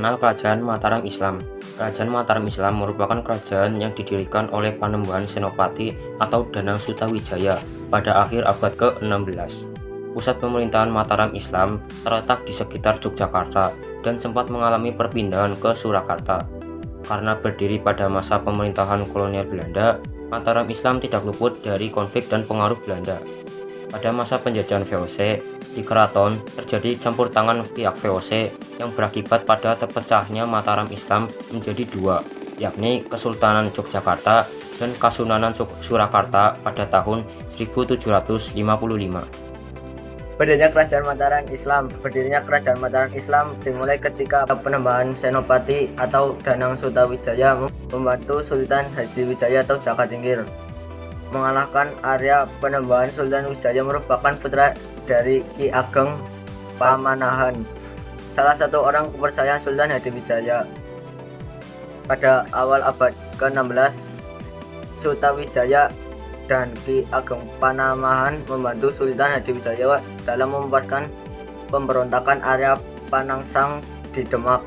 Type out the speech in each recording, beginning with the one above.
Mengenal Kerajaan Mataram Islam. Kerajaan Mataram Islam merupakan kerajaan yang didirikan oleh Panembahan Senopati atau Danang Sutawijaya pada akhir abad ke-16. Pusat pemerintahan Mataram Islam terletak di sekitar Yogyakarta dan sempat mengalami perpindahan ke Surakarta. Karena berdiri pada masa pemerintahan kolonial Belanda, Mataram Islam tidak luput dari konflik dan pengaruh Belanda. Pada masa penjajahan VOC, di keraton terjadi campur tangan pihak VOC yang berakibat pada terpecahnya Mataram Islam menjadi dua, yakni Kesultanan Yogyakarta dan Kasunanan Surakarta pada tahun 1755. Berdirinya kerajaan Mataram Islam dimulai ketika Panembahan Senopati atau Danang Sutawijaya membantu Sultan Hadiwijaya atau Jaka Tingkir mengalahkan Arya. Panembahan Sultan Wijaya merupakan putra dari Ki Ageng Pamanahan, salah satu orang kepercayaan Sultan Hadiwijaya. Pada awal abad ke-16, Sutawijaya dan Ki Ageng Panamahan membantu Sultan Hadiwijaya dalam membubarkan pemberontakan Arya Panangsang di Demak.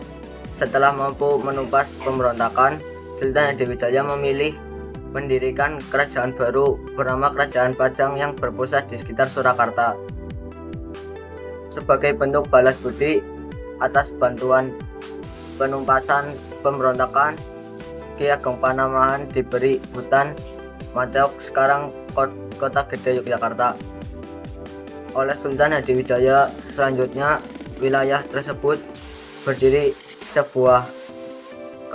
Setelah mampu menumpas pemberontakan, Sultan Hadiwijaya memilih mendirikan kerajaan baru bernama Kerajaan Pajang yang berpusat di sekitar Surakarta. Sebagai bentuk balas budi atas bantuan penumpasan pemberontakan, Ki Ageng Panamahan diberi hutan Mateok, sekarang Kota Gede Yogyakarta, oleh Sultan Hadiwijaya. Selanjutnya, wilayah tersebut berdiri sebuah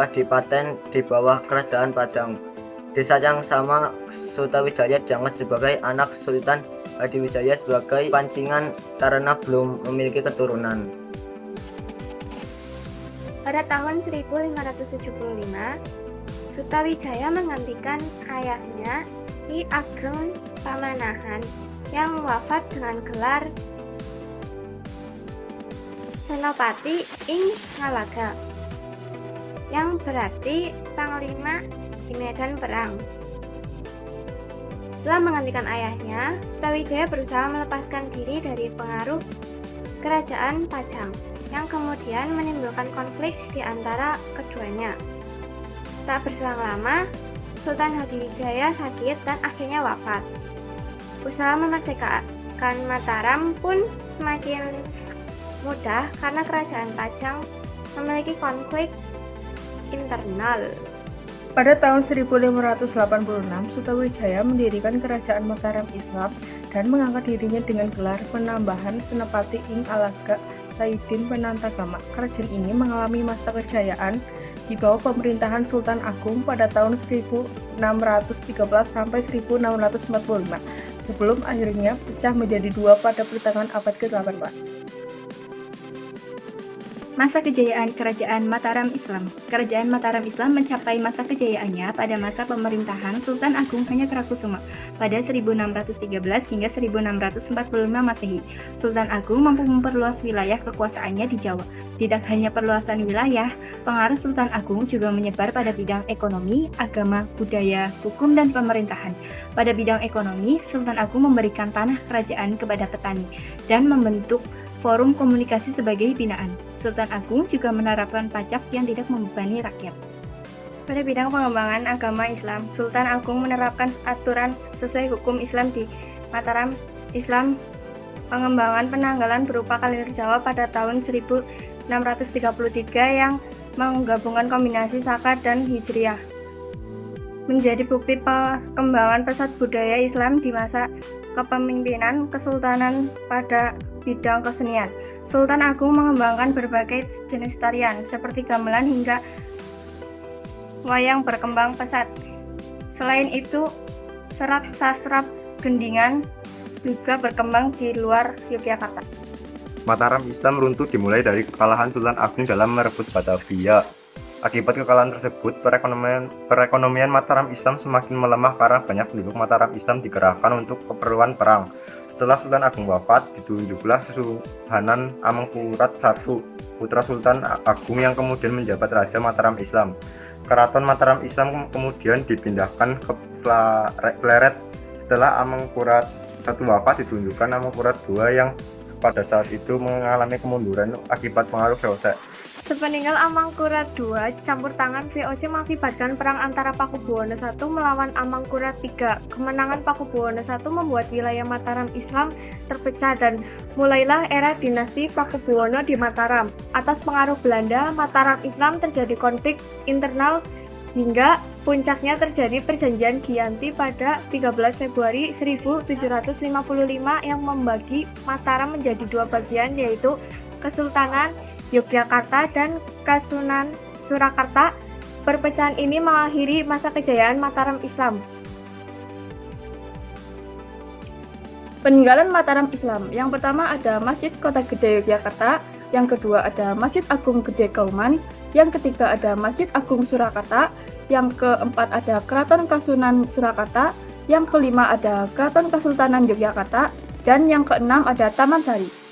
kadipaten di bawah Kerajaan Pajang. Desa yang sama, Sutawijaya dianggap sebagai anak Sultan Hadiwijaya sebagai pancingan karena belum memiliki keturunan. Pada tahun 1575, Sutawijaya menggantikan ayahnya Ki Ageng Pamanahan yang wafat dengan gelar Senopati ing Ngalaga, yang berarti panglima di medan perang. Setelah menggantikan ayahnya, Sutawijaya berusaha melepaskan diri dari pengaruh Kerajaan Pajang yang kemudian menimbulkan konflik di antara keduanya. Tak berselang lama, Sultan Hadiwijaya sakit dan akhirnya wafat. Usaha memerdekakan Mataram pun semakin mudah karena Kerajaan Pajang memiliki konflik internal. Pada tahun 1586, Sutawijaya mendirikan Kerajaan Mataram Islam dan mengangkat dirinya dengan gelar Penambahan Senopati ing Alaga Saidin Penantagama. Kerajaan ini mengalami masa kejayaan di bawah pemerintahan Sultan Agung pada tahun 1613 sampai 1645, sebelum akhirnya pecah menjadi dua pada pertengahan abad ke-18. Masa kejayaan Kerajaan Mataram Islam. Kerajaan Mataram Islam mencapai masa kejayaannya pada masa pemerintahan Sultan Agung Hanyakarakusuma pada 1613 hingga 1645 Masehi. Sultan Agung mampu memperluas wilayah kekuasaannya di Jawa. Tidak hanya perluasan wilayah, pengaruh Sultan Agung juga menyebar pada bidang ekonomi, agama, budaya, hukum, dan pemerintahan. Pada bidang ekonomi, Sultan Agung memberikan tanah kerajaan kepada petani dan membentuk forum komunikasi sebagai binaan. Sultan Agung juga menerapkan pajak yang tidak membebani rakyat. Pada bidang pengembangan agama Islam, Sultan Agung menerapkan aturan sesuai hukum Islam di Mataram Islam. Pengembangan penanggalan berupa kalender Jawa pada tahun 1633 yang menggabungkan kombinasi Saka dan Hijriah menjadi bukti perkembangan pesat budaya Islam di masa kepemimpinan Kesultanan pada bidang kesenian. Sultan Agung mengembangkan berbagai jenis tarian seperti gamelan hingga wayang berkembang pesat. Selain itu, serat sastra gendingan juga berkembang di luar Yogyakarta. Mataram Islam runtuh dimulai dari kekalahan Sultan Agung dalam merebut Batavia. Akibat kekalahan tersebut, perekonomian Mataram Islam semakin melemah karena banyak penduduk Mataram Islam dikerahkan untuk keperluan perang. Setelah Sultan Agung wafat, ditunjuklah Susuhanan Amengkurat I, putra Sultan Agung yang kemudian menjabat Raja Mataram Islam. Keraton Mataram Islam kemudian dipindahkan ke Pleret. Setelah Amengkurat I wafat, ditunjukkan Amengkurat II yang pada saat itu mengalami kemunduran akibat pengaruh VOC. Sepeninggal Amangkurat II, campur tangan VOC mengakibatkan perang antara Pakubuwono I melawan Amangkurat III. Kemenangan Pakubuwono I membuat wilayah Mataram Islam terpecah dan mulailah era dinasti Pakubuwono di Mataram. Atas pengaruh Belanda, Mataram Islam terjadi konflik internal hingga puncaknya terjadi Perjanjian Giyanti pada 13 Februari 1755 yang membagi Mataram menjadi dua bagian, yaitu Kesultanan Yogyakarta dan Kasunan Surakarta. Perpecahan ini mengakhiri masa kejayaan Mataram Islam. Peninggalan Mataram Islam. Yang pertama ada Masjid Kota Gede Yogyakarta, yang kedua ada Masjid Agung Gede Kauman, yang ketiga ada Masjid Agung Surakarta, yang keempat ada Keraton Kasunan Surakarta, yang kelima ada Keraton Kesultanan Yogyakarta, dan yang keenam ada Taman Sari.